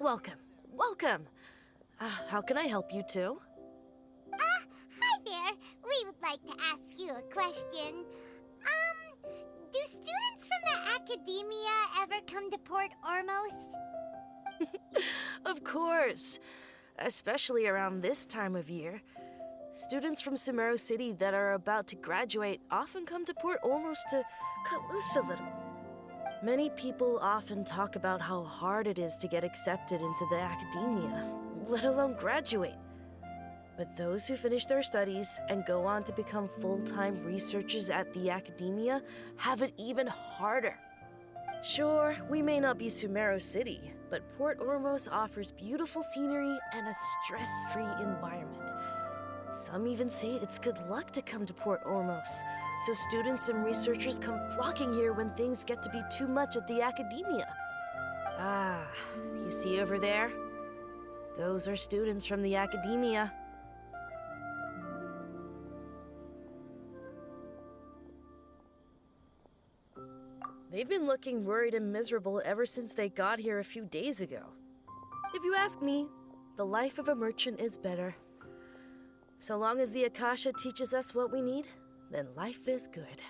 Welcome. Welcome. How can I help you two? Hi there. We would like to ask you a question. Do students from the academia ever come to Port Ormos? Of course. Especially around this time of year. Students from Sumeru City that are about to graduate often come to Port Ormos to cut loose a little. Many people often talk about how hard it is to get accepted into the academia, let alone graduate. But those who finish their studies and go on to become full-time researchers at the academia have it even harder. Sure, we may not be Sumeru City, but Port Ormos offers beautiful scenery and a stress-free environment. Some even say it's good luck to come to Port Ormos, so students and researchers come flocking here when things get to be too much at the academia. Ah, you see over there? Those are students from the academia. They've been looking worried and miserable ever since they got here a few days ago. If you ask me, the life of a merchant is better. So long as the Akasha teaches us what we need, then life is good.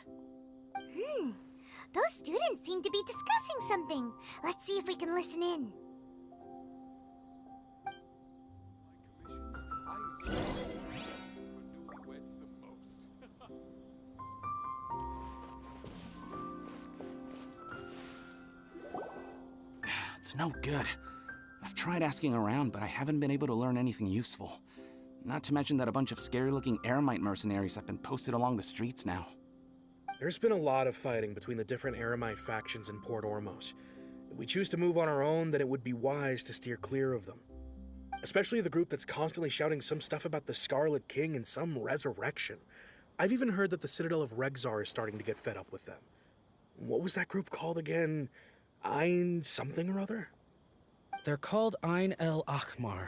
Those students seem to be discussing something. Let's see if we can listen in. It's no good. I've tried asking around, but I haven't been able to learn anything useful. Not to mention that a bunch of scary-looking Eremite mercenaries have been posted along the streets now. There's been a lot of fighting between the different Eremite factions in Port Ormos. If we choose to move on our own, then it would be wise to steer clear of them. Especially the group that's constantly shouting some stuff about the Scarlet King and some resurrection. I've even heard that the Citadel of Regzar is starting to get fed up with them. What was that group called again? Ein something or other? They're called Ein el Akhmar.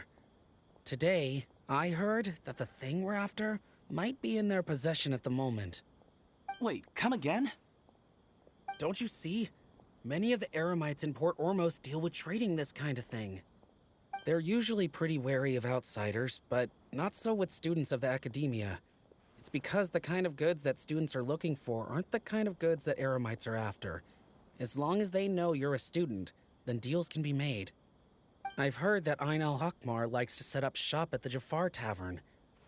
Today, I heard that the thing we're after might be in their possession at the moment. Wait, come again? Don't you see? Many of the Eremites in Port Ormos deal with trading this kind of thing. They're usually pretty wary of outsiders, but not so with students of the academia. It's because the kind of goods that students are looking for aren't the kind of goods that Eremites are after. As long as they know you're a student, then deals can be made. I've heard that Ein al-Hakmar likes to set up shop at the Jafar Tavern.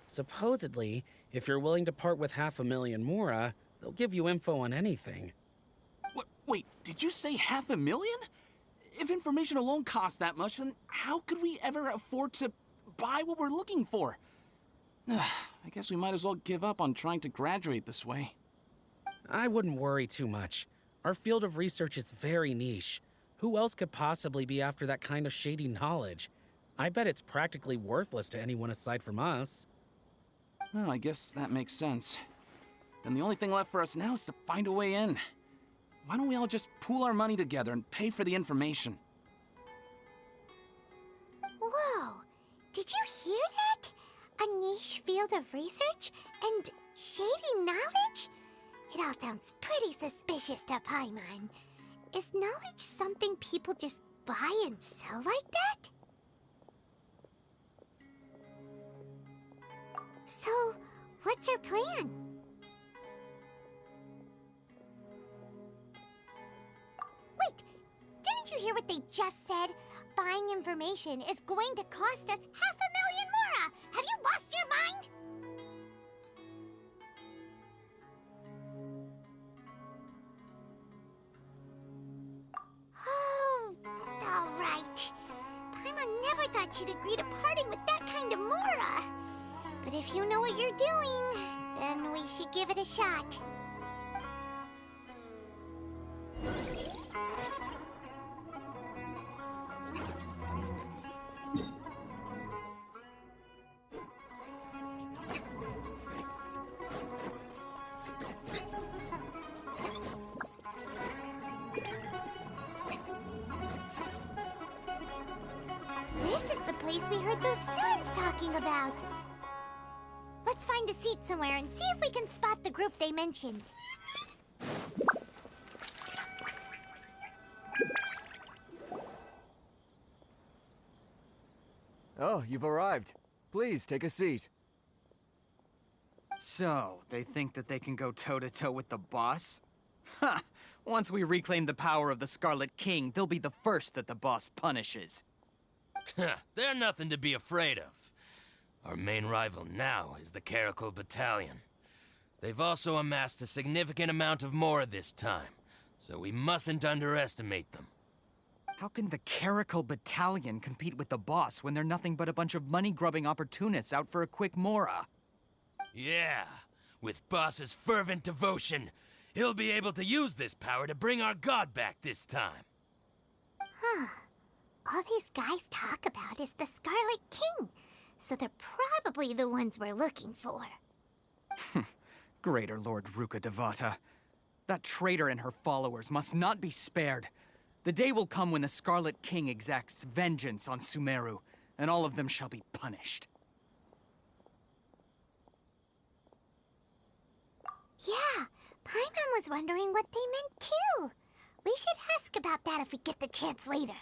Supposedly, if you're willing to part with 500,000 mora, they'll give you info on anything. Wait, did you say 500,000? If information alone costs that much, then how could we ever afford to buy what we're looking for? I guess we might as well give up on trying to graduate this way. I wouldn't worry too much. Our field of research is very niche. Who else could possibly be after that kind of shady knowledge? I bet it's practically worthless to anyone aside from us. Well, I guess that makes sense. Then the only thing left for us now is to find a way in. Why don't we all just pool our money together and pay for the information? Whoa! Did you hear that? A niche field of research and shady knowledge? It all sounds pretty suspicious to Paimon. Is knowledge something people just buy and sell like that? So, what's your plan? Wait, didn't you hear what they just said? Buying information is going to cost us 500,000 mora! Have you lost your mind? Oh, all right. Paimon never thought she'd agree to parting with that kind of mora. But if you know what you're doing, then we should give it a shot. This is the place we heard those students talking about. Let's find a seat somewhere and see if we can spot the group they mentioned. Oh, you've arrived. Please, take a seat. So, they think that they can go toe-to-toe with the boss? Ha! Once we reclaim the power of the Scarlet King, they'll be the first that the boss punishes. They're nothing to be afraid of. Our main rival now is the Caracal Battalion. They've also amassed a significant amount of Mora this time, so we mustn't underestimate them. How can the Caracal Battalion compete with the boss when they're nothing but a bunch of money-grubbing opportunists out for a quick Mora? Yeah, with Boss's fervent devotion, he'll be able to use this power to bring our god back this time. Huh. All these guys talk about is the Scarlet King, so they're probably the ones we're looking for. Greater Lord Ruka Devata. That traitor and her followers must not be spared. The day will come when the Scarlet King exacts vengeance on Sumeru, and all of them shall be punished. Yeah, Paimon was wondering what they meant too. We should ask about that if we get the chance later.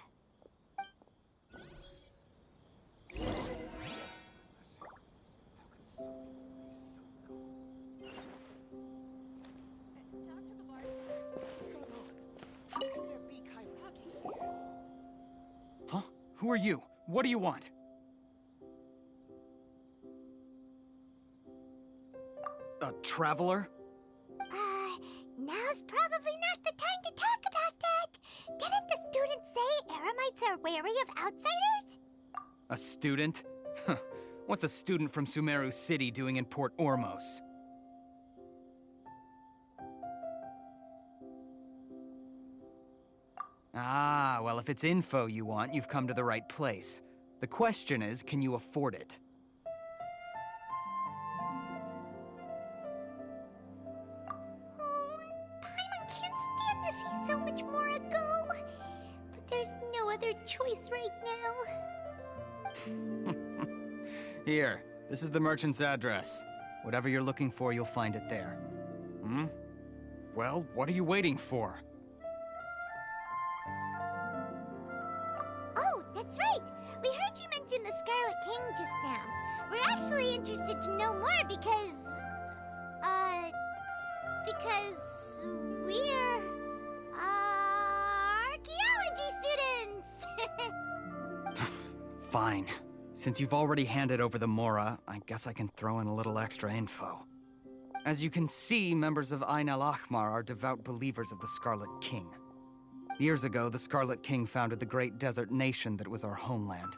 Huh? Who are you? What do you want? A traveler? Now's probably not the time to talk about that. Didn't the students say Eremites are wary of outsiders? A student? Huh. What's a student from Sumeru City doing in Port Ormos? Ah, well, if it's info you want, you've come to the right place. The question is, can you afford it? Oh, Paimon can't stand to see so much more ago. But there's no other choice right now. Here, this is the merchant's address. Whatever you're looking for, you'll find it there. Hmm? Well, what are you waiting for? Oh, that's right. We heard you mention the Scarlet King just now. We're actually interested to know more because we're, archaeology students! Fine. Since you've already handed over the Mora, I guess I can throw in a little extra info. As you can see, members of Ain al-Ahmar are devout believers of the Scarlet King. Years ago, the Scarlet King founded the great desert nation that was our homeland.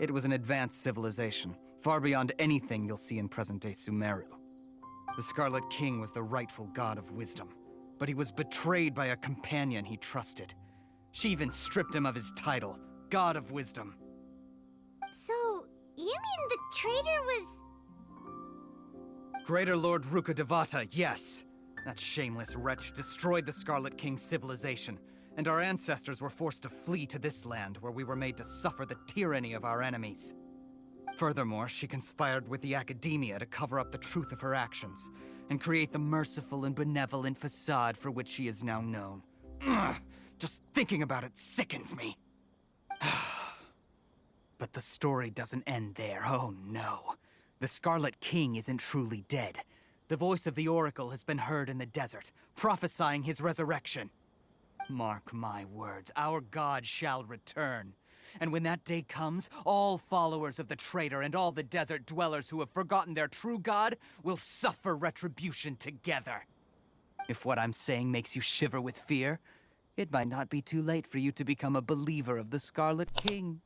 It was an advanced civilization, far beyond anything you'll see in present-day Sumeru. The Scarlet King was the rightful god of wisdom, but he was betrayed by a companion he trusted. She even stripped him of his title, God of Wisdom. So, you mean the traitor was... Greater Lord Ruka Devata, yes. That shameless wretch destroyed the Scarlet King's civilization, and our ancestors were forced to flee to this land where we were made to suffer the tyranny of our enemies. Furthermore, she conspired with the Academia to cover up the truth of her actions, and create the merciful and benevolent facade for which she is now known. Ugh, just thinking about it sickens me. But the story doesn't end there, oh no. The Scarlet King isn't truly dead. The voice of the Oracle has been heard in the desert, prophesying his resurrection. Mark my words, our god shall return. And when that day comes, all followers of the traitor and all the desert dwellers who have forgotten their true god will suffer retribution together. If what I'm saying makes you shiver with fear, it might not be too late for you to become a believer of the Scarlet King.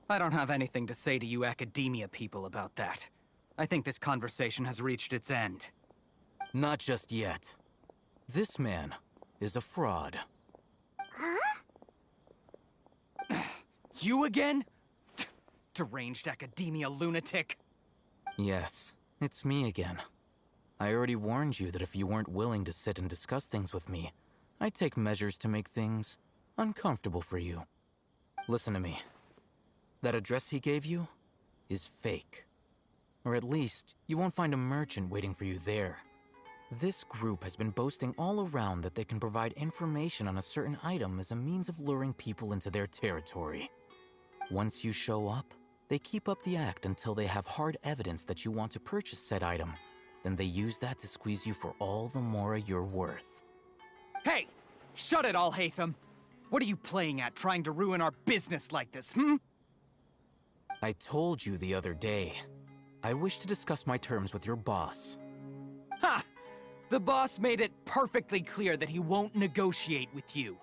I don't have anything to say to you Academia people about that. I think this conversation has reached its end. Not just yet. This man is a fraud. Huh? You again? Deranged Academia lunatic. Yes, it's me again. I already warned you that if you weren't willing to sit and discuss things with me, I'd take measures to make things uncomfortable for you. Listen to me. That address he gave you is fake. Or at least, you won't find a merchant waiting for you there. This group has been boasting all around that they can provide information on a certain item as a means of luring people into their territory. Once you show up, they keep up the act until they have hard evidence that you want to purchase said item. Then they use that to squeeze you for all the mora you're worth. Hey! Shut it all, Hatham! What are you playing at, trying to ruin our business like this, hmm? I told you the other day. I wish to discuss my terms with your boss. Ha! The boss made it perfectly clear that he won't negotiate with you.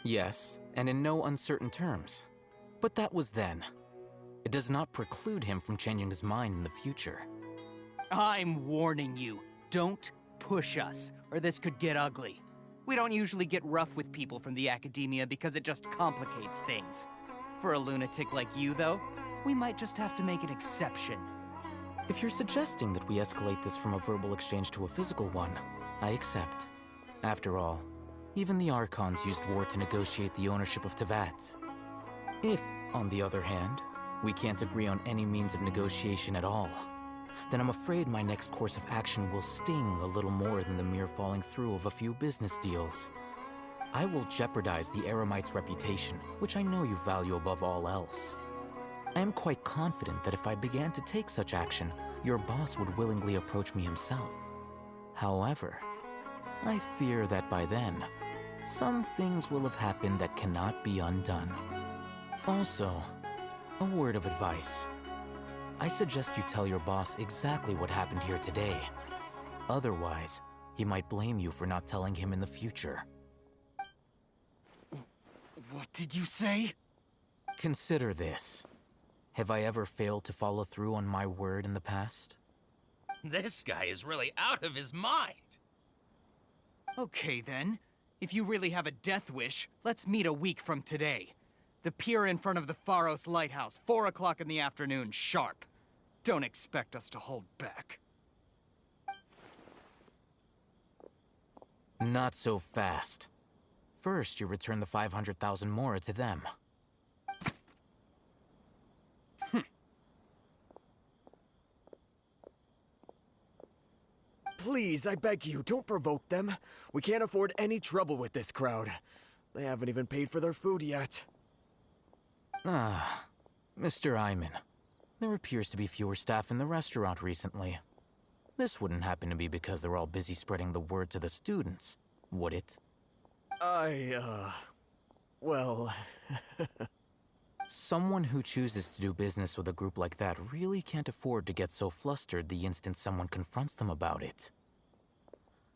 Yes, and in no uncertain terms. But that was then. It does not preclude him from changing his mind in the future. I'm warning you, don't push us, or this could get ugly. We don't usually get rough with people from the academia because it just complicates things. For a lunatic like you, though, we might just have to make an exception. If you're suggesting that we escalate this from a verbal exchange to a physical one, I accept. After all, even the Archons used war to negotiate the ownership of Tevat. If, on the other hand, we can't agree on any means of negotiation at all, then I'm afraid my next course of action will sting a little more than the mere falling through of a few business deals. I will jeopardize the Eremite's reputation, which I know you value above all else. I am quite confident that if I began to take such action, your boss would willingly approach me himself. However, I fear that by then, some things will have happened that cannot be undone. Also, a word of advice. I suggest you tell your boss exactly what happened here today. Otherwise, he might blame you for not telling him in the future. What did you say? Consider this. Have I ever failed to follow through on my word in the past? This guy is really out of his mind. Okay then. If you really have a death wish, let's meet a week from today. The pier in front of the Pharos Lighthouse, 4 o'clock in the afternoon, sharp. Don't expect us to hold back. Not so fast. First, you return the 500,000 mora to them. Please, I beg you, don't provoke them. We can't afford any trouble with this crowd. They haven't even paid for their food yet. Ah, Mr. Iman. There appears to be fewer staff in the restaurant recently. This wouldn't happen to be because they're all busy spreading the word to the students, would it? Well... Someone who chooses to do business with a group like that really can't afford to get so flustered the instant someone confronts them about it.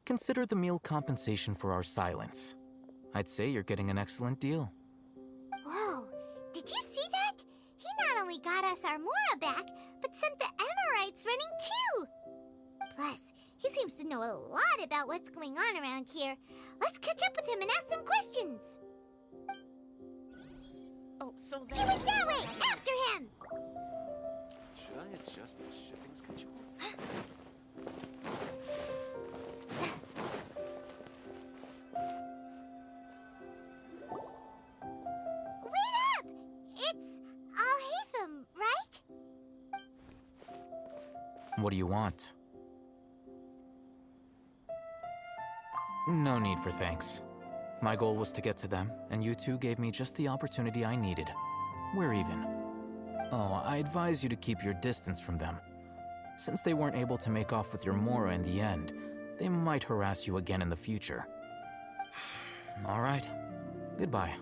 Consider the meal compensation for our silence. I'd say you're getting an excellent deal. Whoa, did you see that? He not only got us our Mora back, but sent the Amorites running too! Plus, he seems to know a lot about what's going on around here. Let's catch up with him and ask some questions. Oh, so He went that way! After him! Should I adjust the shipping schedule? Wait up! It's Al-Hatham, right? What do you want? No need for thanks. My goal was to get to them, and you two gave me just the opportunity I needed. We're even. Oh, I advise you to keep your distance from them. Since they weren't able to make off with your Mora in the end, they might harass you again in the future. All right. Goodbye.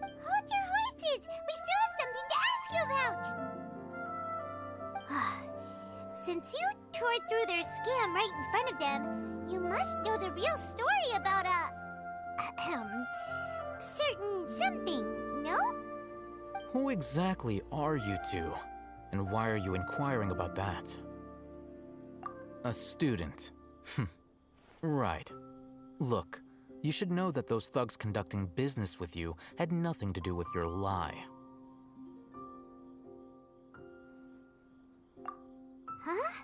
Hold your horses! We still have something to ask you about! Since you tore through their scam right in front of them, you must know the real story about certain something, no? Who exactly are you two? And why are you inquiring about that? A student. Right. Look, you should know that those thugs conducting business with you had nothing to do with your lie. Huh?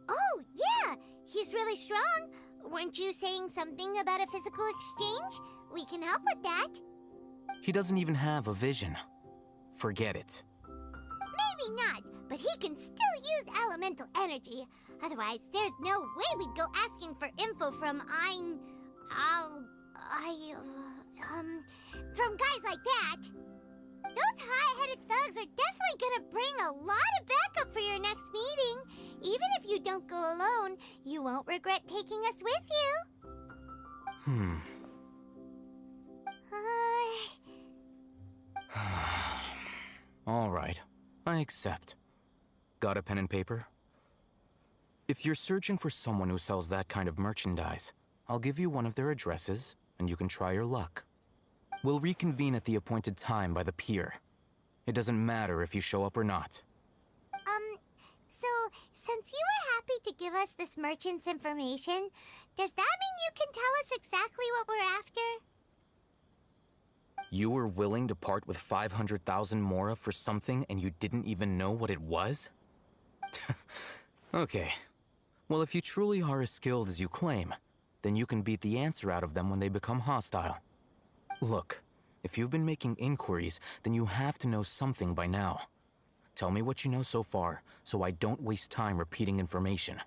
Oh, yeah! He's really strong. Weren't you saying something about a physical exchange? We can help with that. He doesn't even have a vision. Forget it. Maybe not, but he can still use elemental energy. Otherwise, there's no way we'd go asking for info from from guys like that. Those high-headed thugs are definitely gonna bring a lot of backup for your next meeting. Even if you don't go alone, you won't regret taking us with you. All right, I accept. Got a pen and paper? If you're searching for someone who sells that kind of merchandise, I'll give you one of their addresses, and you can try your luck. We'll reconvene at the appointed time by the pier. It doesn't matter if you show up or not. So, since you were happy to give us this merchant's information, does that mean you can tell us exactly what we're after? You were willing to part with 500,000 mora for something and you didn't even know what it was? Okay. Well, if you truly are as skilled as you claim, then you can beat the answer out of them when they become hostile. Look, if you've been making inquiries, then you have to know something by now. Tell me what you know so far, so I don't waste time repeating information.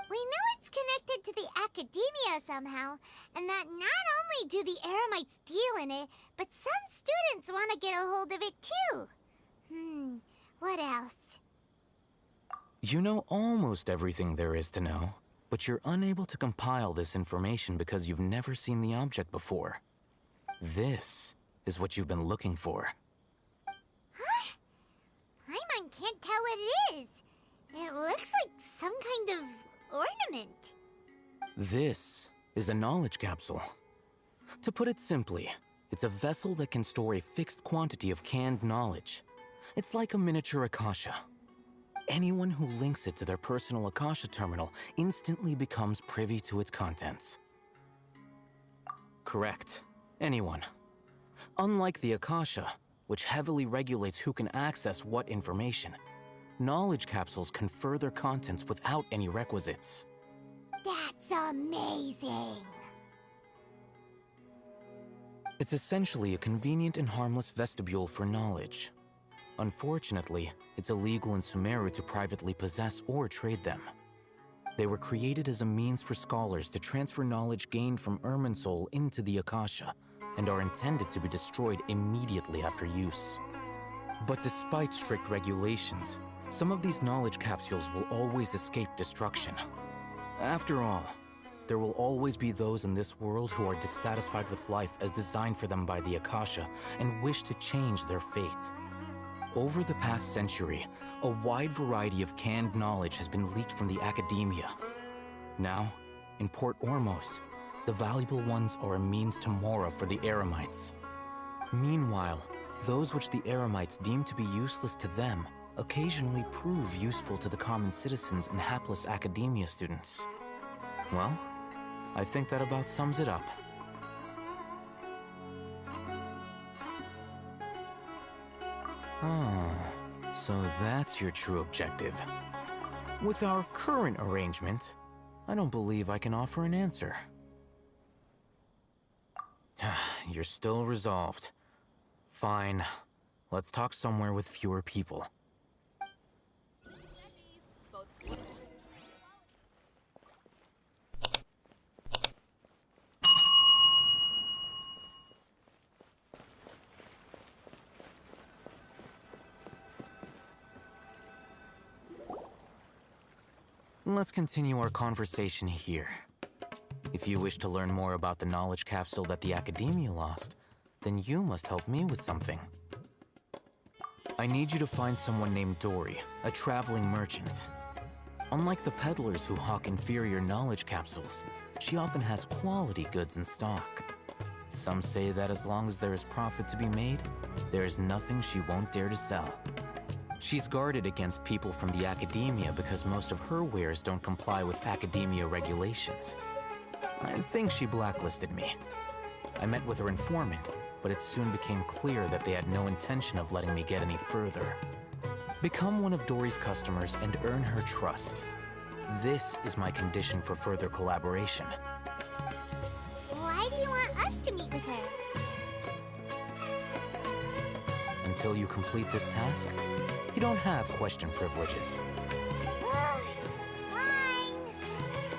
We know it's connected to the academia somehow, and that not only do the Eremites deal in it, but some students want to get a hold of it too. What else? You know almost everything there is to know, but you're unable to compile this information because you've never seen the object before. This is what you've been looking for. Huh? Paimon can't tell what it is. It looks like some kind of ornament. This is a knowledge capsule. To put it simply, it's a vessel that can store a fixed quantity of canned knowledge. It's like a miniature Akasha. Anyone who links it to their personal Akasha terminal instantly becomes privy to its contents. Correct. Anyone. Unlike the Akasha, which heavily regulates who can access what information, knowledge capsules confer their contents without any requisites. That's amazing! It's essentially a convenient and harmless vestibule for knowledge. Unfortunately, it's illegal in Sumeru to privately possess or trade them. They were created as a means for scholars to transfer knowledge gained from Irminsul into the Akasha, and are intended to be destroyed immediately after use. But despite strict regulations, some of these knowledge capsules will always escape destruction. After all, there will always be those in this world who are dissatisfied with life as designed for them by the Akasha and wish to change their fate. Over the past century, a wide variety of canned knowledge has been leaked from the academia. Now, in Port Ormos, the valuable ones are a means to mora for the Eremites. Meanwhile, those which the Eremites deem to be useless to them occasionally prove useful to the common citizens and hapless academia students. Well, I think that about sums it up. So that's your true objective. With our current arrangement, I don't believe I can offer an answer. You're still resolved. Fine. Let's talk somewhere with fewer people. Let's continue our conversation here. If you wish to learn more about the knowledge capsule that the Academia lost, then you must help me with something. I need you to find someone named Dory, a traveling merchant. Unlike the peddlers who hawk inferior knowledge capsules, she often has quality goods in stock. Some say that as long as there is profit to be made, there is nothing she won't dare to sell. She's guarded against people from the Academia because most of her wares don't comply with Academia regulations. I think she blacklisted me. I met with her informant, but it soon became clear that they had no intention of letting me get any further. Become one of Dory's customers and earn her trust. This is my condition for further collaboration. Why do you want us to meet with her? until you complete this task, you don't have question privileges. Fine.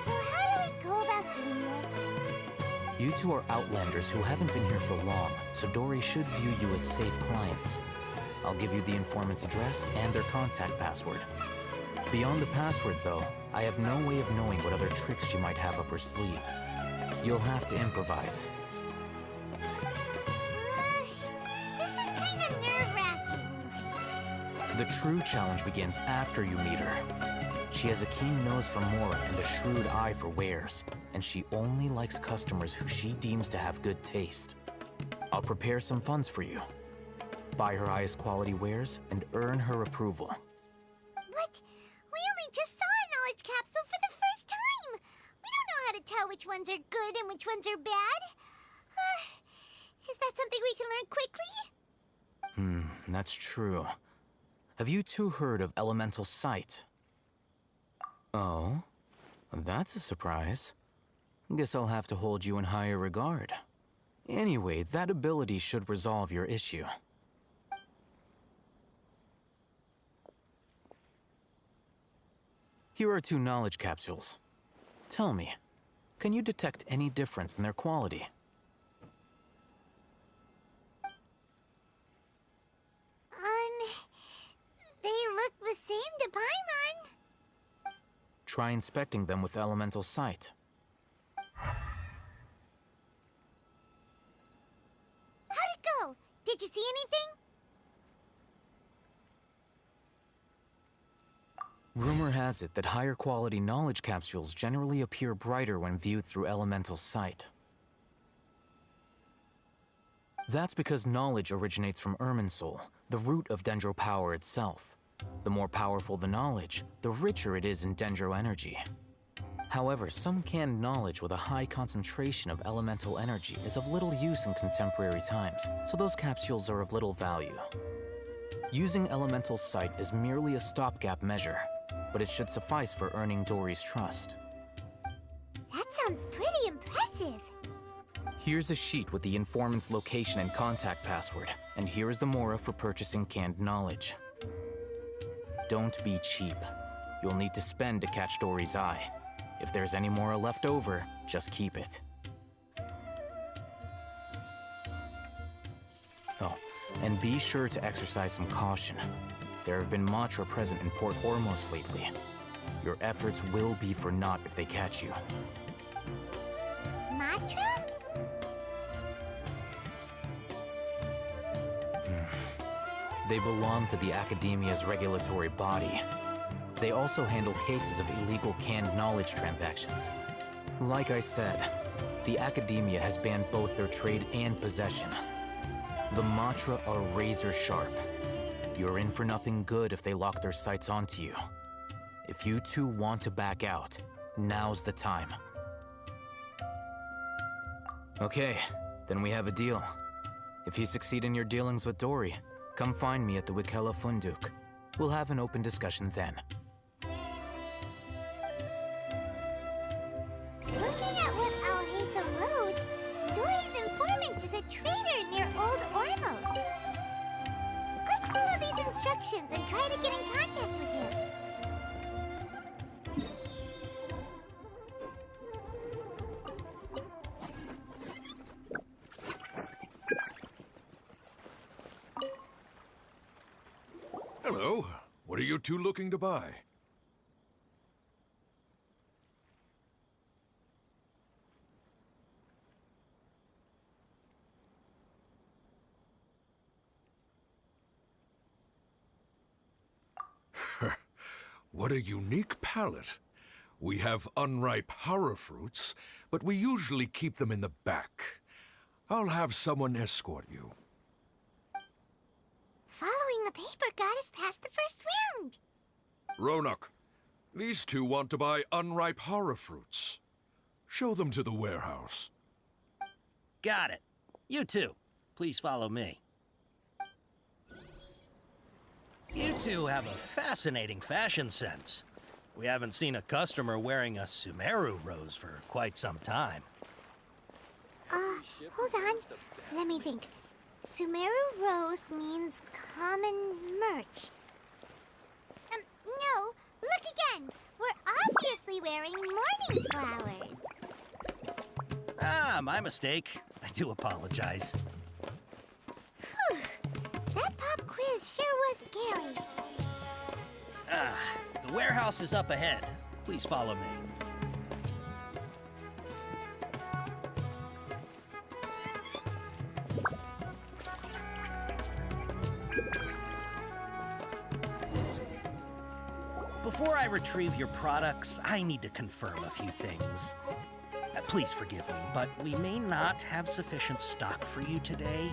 So how do we go about doing this? You two are Outlanders who haven't been here for long, so Dory should view you as safe clients. I'll give you the informant's address and their contact password. Beyond the password, though, I have no way of knowing what other tricks she might have up her sleeve. You'll have to improvise. This is kind of nerve-wracking. The true challenge begins after you meet her. She has a keen nose for Mora and a shrewd eye for wares, and she only likes customers who she deems to have good taste. I'll prepare some funds for you. Buy her highest quality wares and earn her approval. But we only just saw a knowledge capsule for the first time. We don't know how to tell which ones are good and which ones are bad. Is that something we can learn quickly? That's true. Have you two heard of elemental sight? Oh, that's a surprise. Guess I'll have to hold you in higher regard. Anyway, that ability should resolve your issue. Here are 2 knowledge capsules. Tell me, can you detect any difference in their quality? They look the same to Paimon. Try inspecting them with elemental sight. How'd it go? Did you see anything? Rumor has it that higher quality knowledge capsules generally appear brighter when viewed through elemental sight. That's because knowledge originates from Irminsul, the root of Dendro power itself. The more powerful the knowledge, the richer it is in Dendro energy. However, some canned knowledge with a high concentration of elemental energy is of little use in contemporary times, so those capsules are of little value. Using elemental sight is merely a stopgap measure, but it should suffice for earning Dory's trust. That sounds pretty impressive. Here's a sheet with the informant's location and contact password, and here is the Mora for purchasing canned knowledge. Don't be cheap. You'll need to spend to catch Dory's eye. If there's any Mora left over, just keep it. Oh, and be sure to exercise some caution. There have been Matra present in Port Ormos lately. Your efforts will be for naught if they catch you. Matra? They belong to the Academia's regulatory body. They also handle cases of illegal canned knowledge transactions. Like I said, the Academia has banned both their trade and possession. The Matra are razor sharp. You're in for nothing good if they lock their sights onto you. If you two want to back out, now's the time. Okay, then we have a deal. If you succeed in your dealings with Dory, come find me at the Wikela Funduk. We'll have an open discussion then. Looking at what Al-Haytham wrote, Dory's informant is a trader near Old Ormos. Let's follow these instructions and try to get in contact with him. Hello. What are you two looking to buy? What a unique palette. We have unripe horror fruits, but we usually keep them in the back. I'll have someone escort you. Following the paper got us past the first round. Ronak, these two want to buy unripe horror fruits. Show them to the warehouse. Got it. You two, please follow me. You two have a fascinating fashion sense. We haven't seen a customer wearing a Sumeru rose for quite some time. Hold on. Let me think. Sumeru Rose means common merch. No, look again. We're obviously wearing morning flowers. Ah, my mistake. I do apologize. Whew. That pop quiz sure was scary. Ah, the warehouse is up ahead. Please follow me. Before I retrieve your products, I need to confirm a few things. Please forgive me, but we may not have sufficient stock for you today.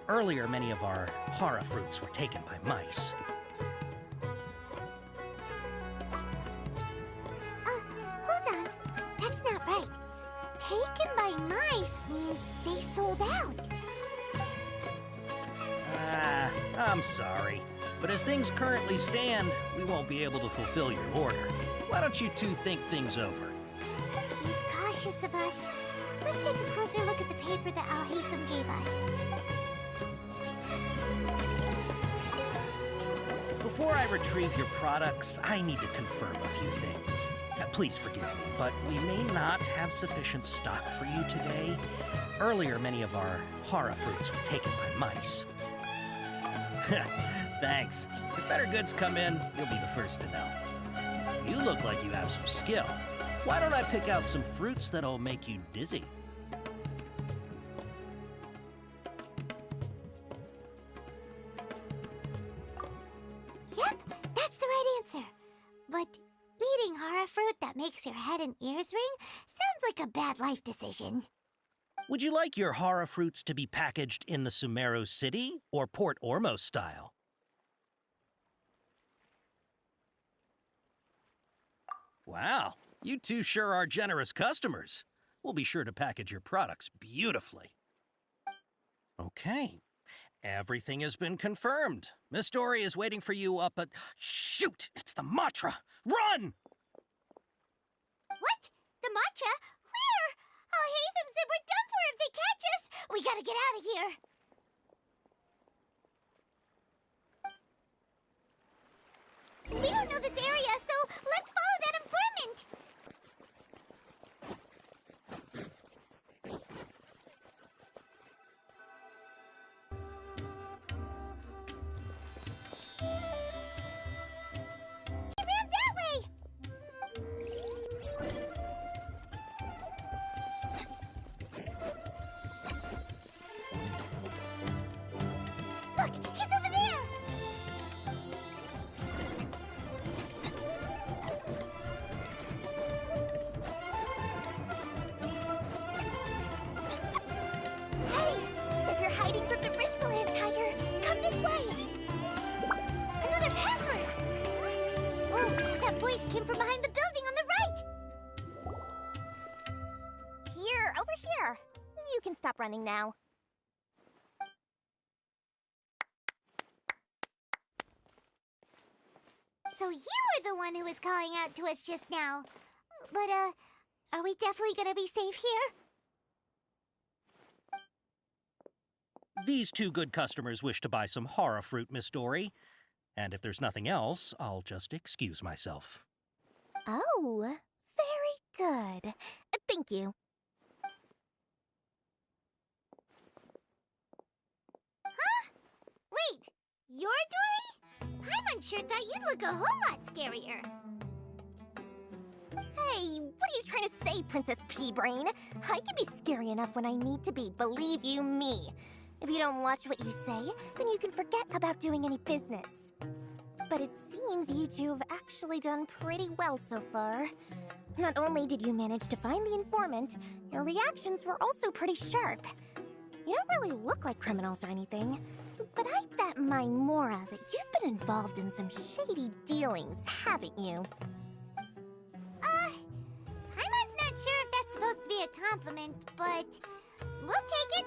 Earlier, many of our hara fruits were taken by mice. Hold on. That's not right. Taken by mice means they sold out. Ah, I'm sorry. But as things currently stand, we won't be able to fulfill your order. Why don't you two think things over? He's cautious of us. Let's take a closer look at the paper that Al-Haytham gave us. Before I retrieve your products, I need to confirm a few things. Please forgive me, but we may not have sufficient stock for you today. Earlier, many of our hara fruits were taken by mice. Thanks. If better goods come in, you'll be the first to know. You look like you have some skill. Why don't I pick out some fruits that'll make you dizzy? Yep, that's the right answer. But eating hara fruit that makes your head and ears ring sounds like a bad life decision. Would you like your hara fruits to be packaged in the Sumeru City or Port Ormos style? Wow, you two sure are generous customers. We'll be sure to package your products beautifully. Okay, everything has been confirmed. Miss Dory is waiting for you up at... Shoot, it's the Matra! Run! What? The matcha? Where? Al-Haytham said we're done for if they catch us. We gotta get out of here. We don't know this area, so let's follow that informant. He ran that way. Look, he's over there. Hey, if you're hiding from the Rishmaland tiger, come this way. Another password. Oh, that voice came from behind the building on the right. Here, over here. You can stop running now. So you were the one who was calling out to us just now. But, are we definitely gonna be safe here? These two good customers wish to buy some hara fruit, Miss Dory. And if there's nothing else, I'll just excuse myself. Oh, very good. Thank you. Huh? Wait, you're Dory? I'm unsure thought you'd look a whole lot scarier. Hey, what are you trying to say, Princess Pea-Brain? I can be scary enough when I need to be, believe you me. If you don't watch what you say, then you can forget about doing any business. But it seems you two have actually done pretty well so far. Not only did you manage to find the informant, your reactions were also pretty sharp. You don't really look like criminals or anything, but I bet my Mora that you've been involved in some shady dealings, haven't you? Paimon's not sure if that's supposed to be a compliment, but we'll take it.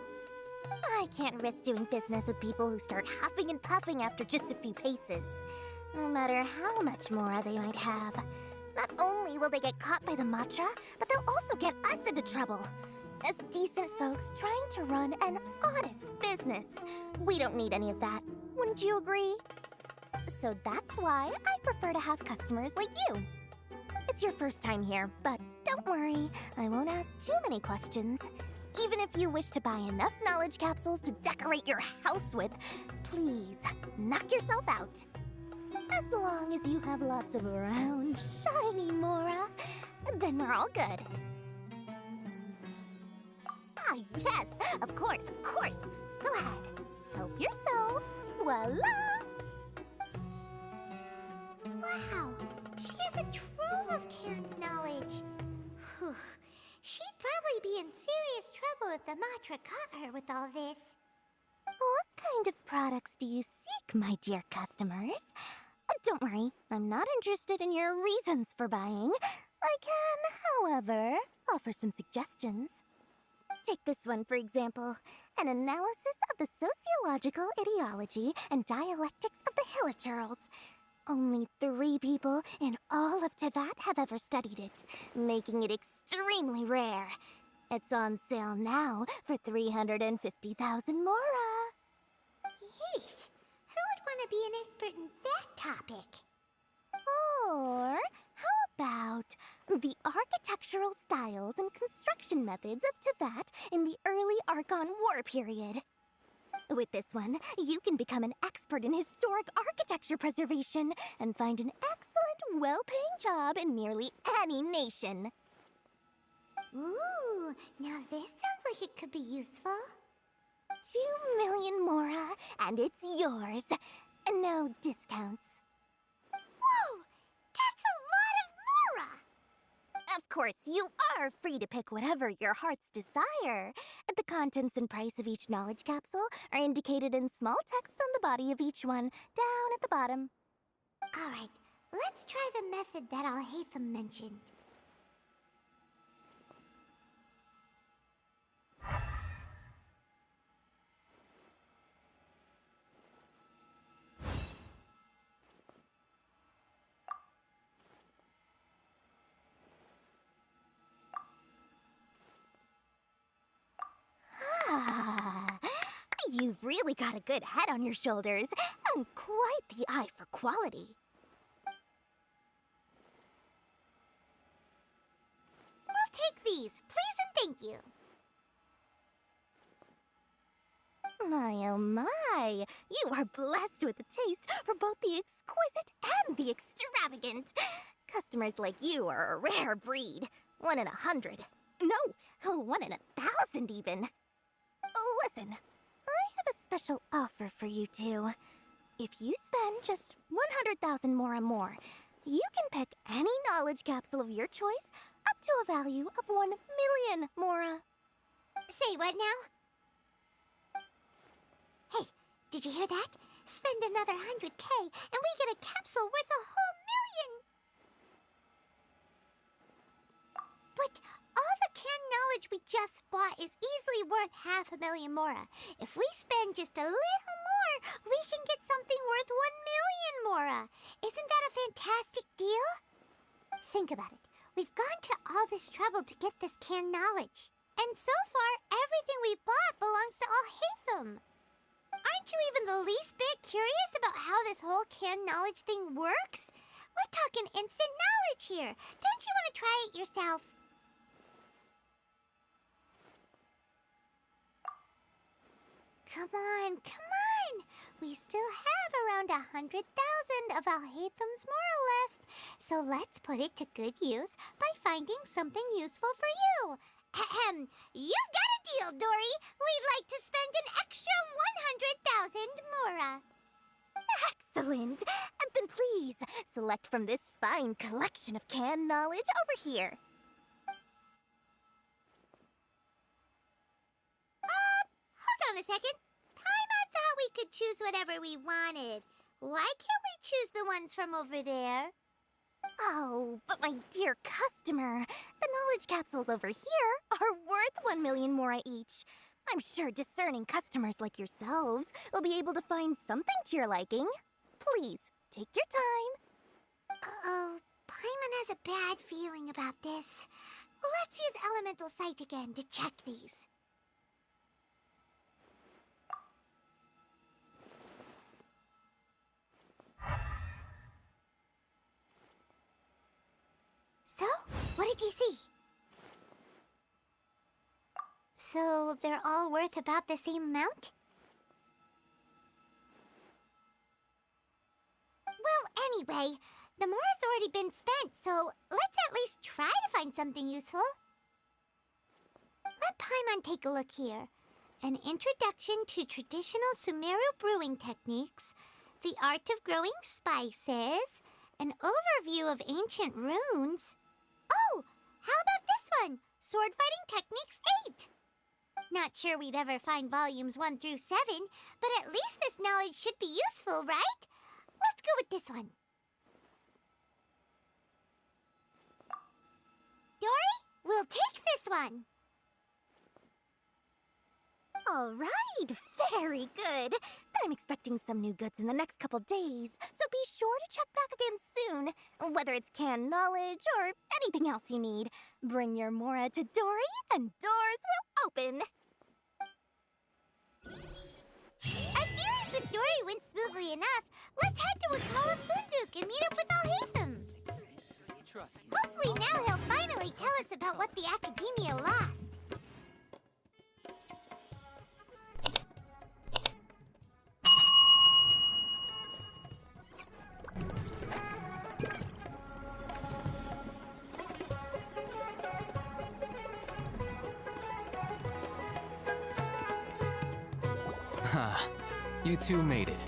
I can't risk doing business with people who start huffing and puffing after just a few paces. No matter how much Mora they might have. Not only will they get caught by the Matra, but they'll also get us into trouble. as decent folks trying to run an honest business. We don't need any of that. Wouldn't you agree? So that's why I prefer to have customers like you. It's your first time here, but don't worry, I won't ask too many questions. Even if you wish to buy enough knowledge capsules to decorate your house with, please, knock yourself out. As long as you have lots of round, shiny Mora, then we're all good. Ah, yes, of course, of course. Go ahead, help yourselves. Voila! Wow, she has a trove of canned knowledge. Whew. She'd probably be in serious trouble if the Matra caught her with all this. What kind of products do you seek, my dear customers? Don't worry, I'm not interested in your reasons for buying. I can, however, offer some suggestions. Take this one, for example. An analysis of the sociological ideology and dialectics of the Hilichurls. Only 3 people in all of Teyvat have ever studied it, making it extremely rare. It's on sale now for 350,000 Mora. Yeesh, who would want to be an expert in that topic? Or how about the architectural styles and construction methods of Teyvat in the early Archon War period? With this one, you can become an expert in historic architecture preservation and find an excellent, well-paying job in nearly any nation. Ooh, now this sounds like it could be useful. 2 million Mora, and it's yours. No discounts. Whoa! That's a lot of Mora! Of course, you are free to pick whatever your heart's desire. The contents and price of each knowledge capsule are indicated in small text on the body of each one, down at the bottom. Alright, let's try the method that Alhaitham mentioned. You've really got a good head on your shoulders, and quite the eye for quality. We'll take these, please and thank you. My oh my, you are blessed with a taste for both the exquisite and the extravagant. Customers like you are a rare breed. 1 in 100. No, 1 in 1,000 even. Listen. I have a special offer for you two. If you spend just 100,000 more, you can pick any knowledge capsule of your choice up to a value of 1 million Mora. Say what now? Hey, did you hear that? Spend another 100K and we get a capsule worth a whole million! But all the canned knowledge we just bought is easily worth 500,000 Mora. If we spend just a little more, we can get something worth 1 million Mora. Isn't that a fantastic deal? Think about it. We've gone to all this trouble to get this canned knowledge. And so far, everything we bought belongs to Alhaitham. Aren't you even the least bit curious about how this whole canned knowledge thing works? We're talking instant knowledge here. Don't you want to try it yourself? Come on, come on! We still have around 100,000 of Alhaitham's Mora left. So let's put it to good use by finding something useful for you. Ahem, you've got a deal, Dory. We'd like to spend an extra 100,000 Mora. Excellent! Then please, select from this fine collection of canned knowledge over here. Hold on a second. Paimon thought we could choose whatever we wanted. Why can't we choose the ones from over there? Oh, but my dear customer, the knowledge capsules over here are worth 1 million Mora each. I'm sure discerning customers like yourselves will be able to find something to your liking. Please, take your time. Uh-oh, Paimon has a bad feeling about this. Let's use Elemental Sight again to check these. So, what did you see? So, they're all worth about the same amount? Well, anyway, the Mora's already been spent, so let's at least try to find something useful. Let Paimon take a look here. An introduction to traditional Sumeru brewing techniques, the art of growing spices, an overview of ancient runes. Oh, how about this one? Sword Fighting Techniques 8. Not sure we'd ever find volumes 1 through 7, but at least this knowledge should be useful, right? Let's go with this one. Dory, we'll take this one. All right, very good. I'm expecting some new goods in the next couple days, so be sure to check back again soon. Whether it's canned knowledge or anything else you need, bring your Mora to Dory and doors will open. As with Dory went smoothly enough, let's head to Wakala Funduk and meet up with Alhaitham. Hopefully now he'll finally tell us about what the Academia lost. Ha! You two made it.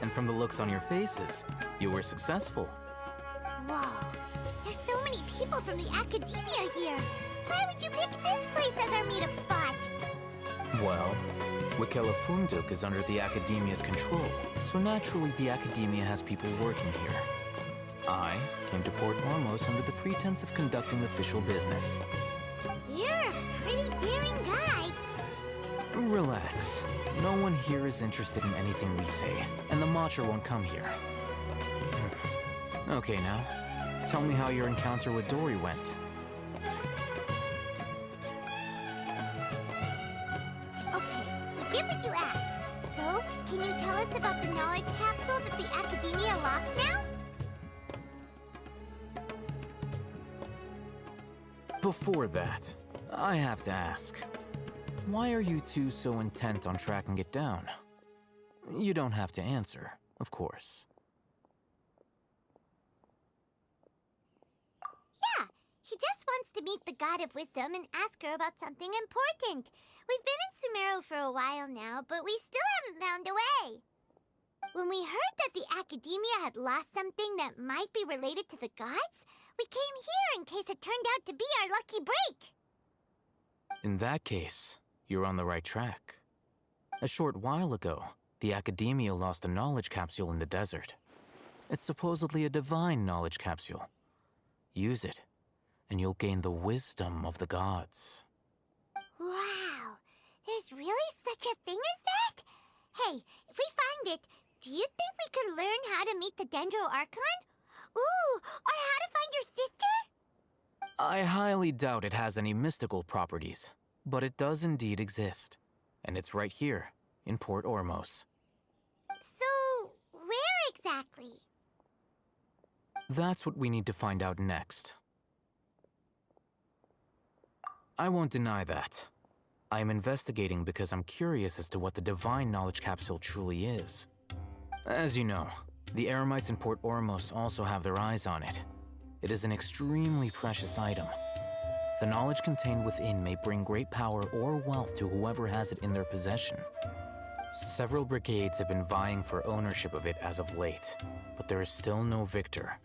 And from the looks on your faces, you were successful. Whoa, there's so many people from the Academia here. Why would you pick this place as our meetup spot? Well, Wakela Funduk is under the Academia's control, so naturally the Academia has people working here. I came to Port Ormos under the pretense of conducting official business. You're a pretty daring guy. Relax. No one here is interested in anything we say, and the Matcha won't come here. Okay now, tell me how your encounter with Dory went. Okay, we did what you asked. So, can you tell us about the knowledge capsule that the Academia lost now? Before that, I have to ask, why are you two so intent on tracking it down? You don't have to answer, of course. Yeah, he just wants to meet the God of Wisdom and ask her about something important. We've been in Sumeru for a while now, but we still haven't found a way. When we heard that the Academia had lost something that might be related to the gods, we came here in case it turned out to be our lucky break. In that case, you're on the right track. A short while ago, the Academia lost a knowledge capsule in the desert. It's supposedly a divine knowledge capsule. Use it, and you'll gain the wisdom of the gods. Wow, there's really such a thing as that? Hey, if we find it, do you think we could learn how to meet the Dendro Archon? Ooh, or how to find your sister? I highly doubt it has any mystical properties, but it does indeed exist. And it's right here, in Port Ormos. So, where exactly? That's what we need to find out next. I won't deny that. I am investigating because I'm curious as to what the divine knowledge capsule truly is. As you know, the Eremites in Port Ormos also have their eyes on it. It is an extremely precious item. The knowledge contained within may bring great power or wealth to whoever has it in their possession. Several brigades have been vying for ownership of it as of late, but there is still no victor.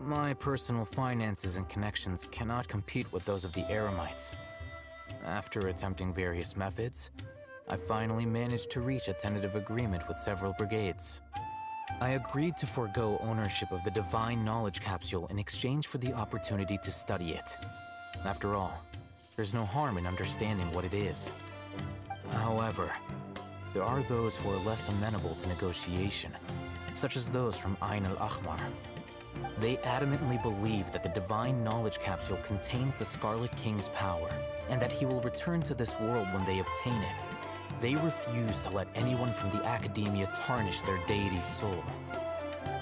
My personal finances and connections cannot compete with those of the Eremites. After attempting various methods, I finally managed to reach a tentative agreement with several brigades. I agreed to forego ownership of the divine knowledge capsule in exchange for the opportunity to study it. After all, there's no harm in understanding what it is. However, there are those who are less amenable to negotiation, such as those from Ain al-Ahmar. They adamantly believe that the Divine Knowledge Capsule contains the Scarlet King's power, and that he will return to this world when they obtain it. They refuse to let anyone from the Academia tarnish their deity's soul.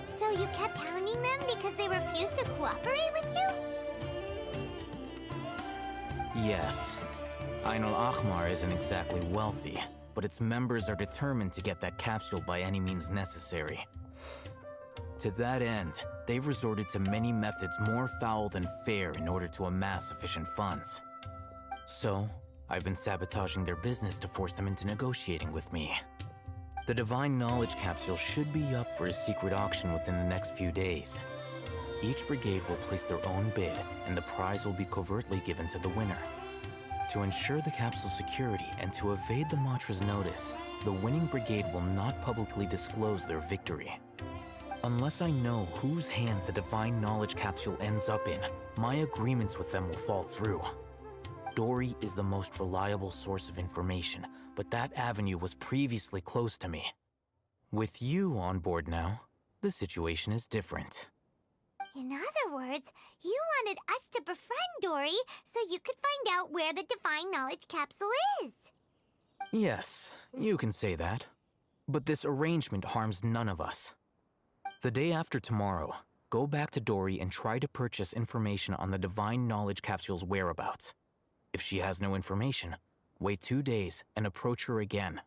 So you kept hounding them because they refused to cooperate with you? Yes. Ain al-Ahmar isn't exactly wealthy, but its members are determined to get that capsule by any means necessary. To that end, they've resorted to many methods more foul than fair in order to amass sufficient funds. So, I've been sabotaging their business to force them into negotiating with me. The Divine Knowledge Capsule should be up for a secret auction within the next few days. Each brigade will place their own bid, and the prize will be covertly given to the winner. To ensure the capsule's security and to evade the Matra's notice, the winning brigade will not publicly disclose their victory. Unless I know whose hands the Divine Knowledge Capsule ends up in, my agreements with them will fall through. Dory is the most reliable source of information, but that avenue was previously closed to me. With you on board now, the situation is different. In other words, you wanted us to befriend Dory so you could find out where the Divine Knowledge Capsule is. Yes, you can say that. But this arrangement harms none of us. The day after tomorrow, go back to Dory and try to purchase information on the Divine Knowledge Capsule's whereabouts. If she has no information, wait 2 days and approach her again.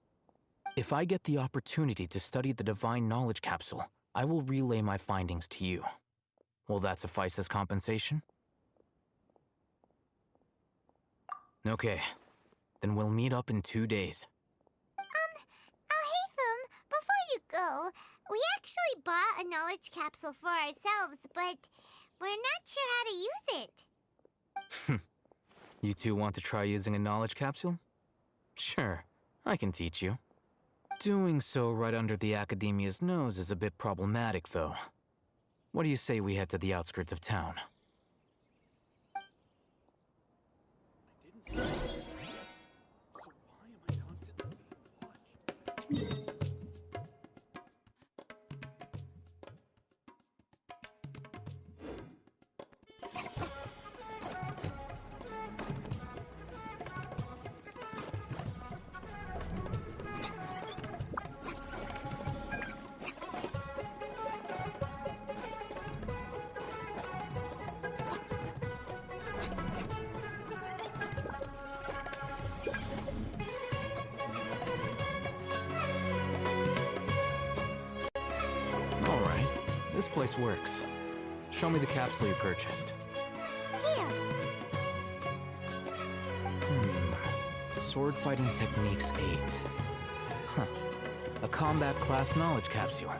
If I get the opportunity to study the Divine Knowledge Capsule, I will relay my findings to you. Will that suffice as compensation? Okay, then we'll meet up in 2 days. Alhaitham, before you go, we actually bought a knowledge capsule for ourselves, but we're not sure how to use it. You two want to try using a knowledge capsule? Sure, I can teach you. Doing so right under the Academia's nose is a bit problematic, though. What do you say we head to the outskirts of town? This place works. Show me the capsule you purchased. Here. Sword Fighting Techniques 8. Huh. A combat class knowledge capsule.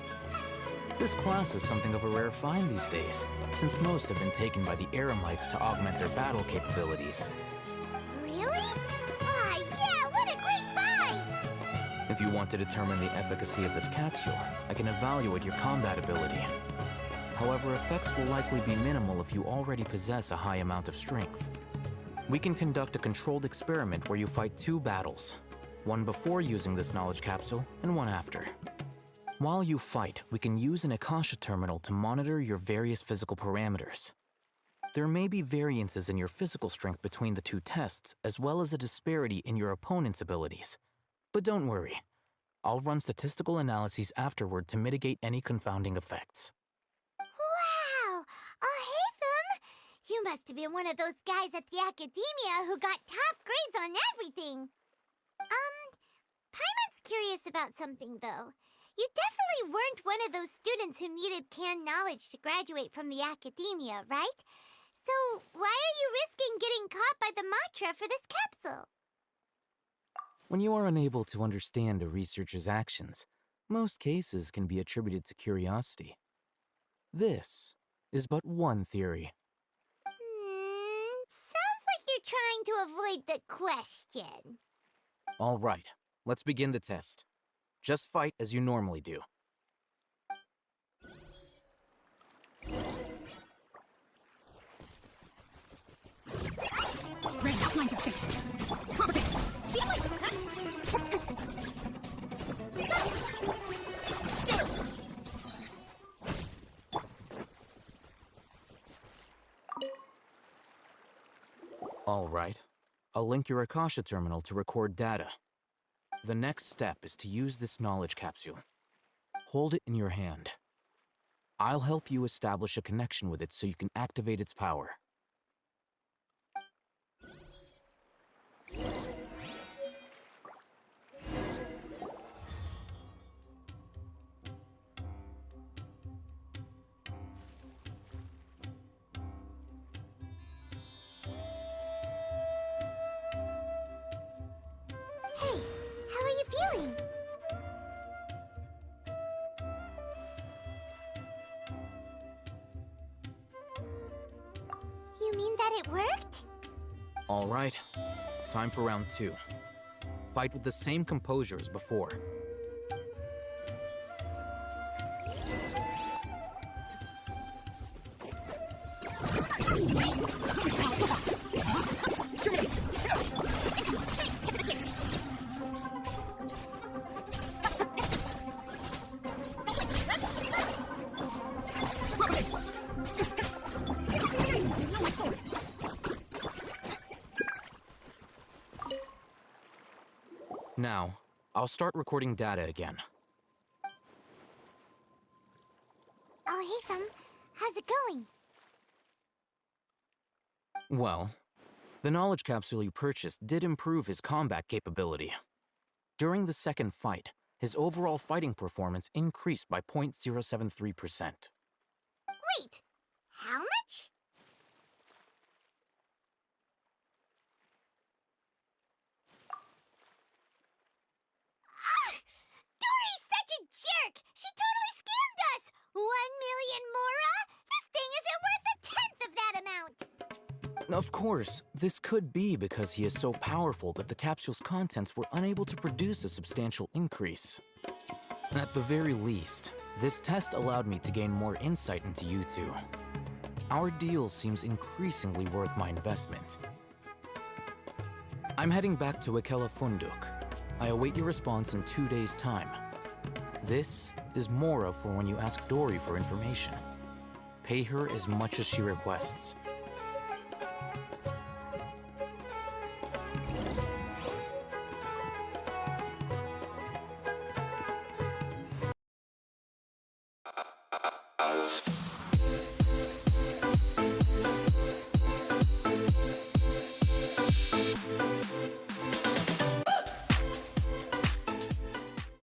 This class is something of a rare find these days, since most have been taken by the Eremites to augment their battle capabilities. Really? Ah, yeah, what a great buy! If you want to determine the efficacy of this capsule, I can evaluate your combat ability. However, effects will likely be minimal if you already possess a high amount of strength. We can conduct a controlled experiment where you fight 2 battles, one before using this knowledge capsule and one after. While you fight, we can use an Akasha terminal to monitor your various physical parameters. There may be variances in your physical strength between the 2 tests, as well as a disparity in your opponent's abilities. But don't worry, I'll run statistical analyses afterward to mitigate any confounding effects. Wow! Alhaitham! You must have been one of those guys at the Academia who got top grades on everything. Paimon's curious about something, though. You definitely weren't one of those students who needed canned knowledge to graduate from the Academia, right? So why are you risking getting caught by the Matra for this capsule? When you are unable to understand a researcher's actions, most cases can be attributed to curiosity. This is but one theory. Sounds like you're trying to avoid the question. All right, let's begin the test. Just fight as you normally do. All right. I'll link your Akasha terminal to record data. The next step is to use this knowledge capsule. Hold it in your hand. I'll help you establish a connection with it so you can activate its power. Hey, how are you feeling? You mean that it worked? All right. Time for round 2. Fight with the same composure as before. Now, I'll start recording data again. Oh, hey, Thumb. How's it going? Well, the knowledge capsule you purchased did improve his combat capability. During the second fight, his overall fighting performance increased by 0.073%. Wait, how much? Dory's such a jerk! She totally scammed us! 1 million mora? This thing isn't worth a tenth of that amount! Of course, this could be because he is so powerful that the capsule's contents were unable to produce a substantial increase. At the very least, this test allowed me to gain more insight into you two. Our deal seems increasingly worth my investment. I'm heading back to Ikela Funduk. I await your response in 2 days' time. This is Mora for when you ask Dory for information. Pay her as much as she requests. Us.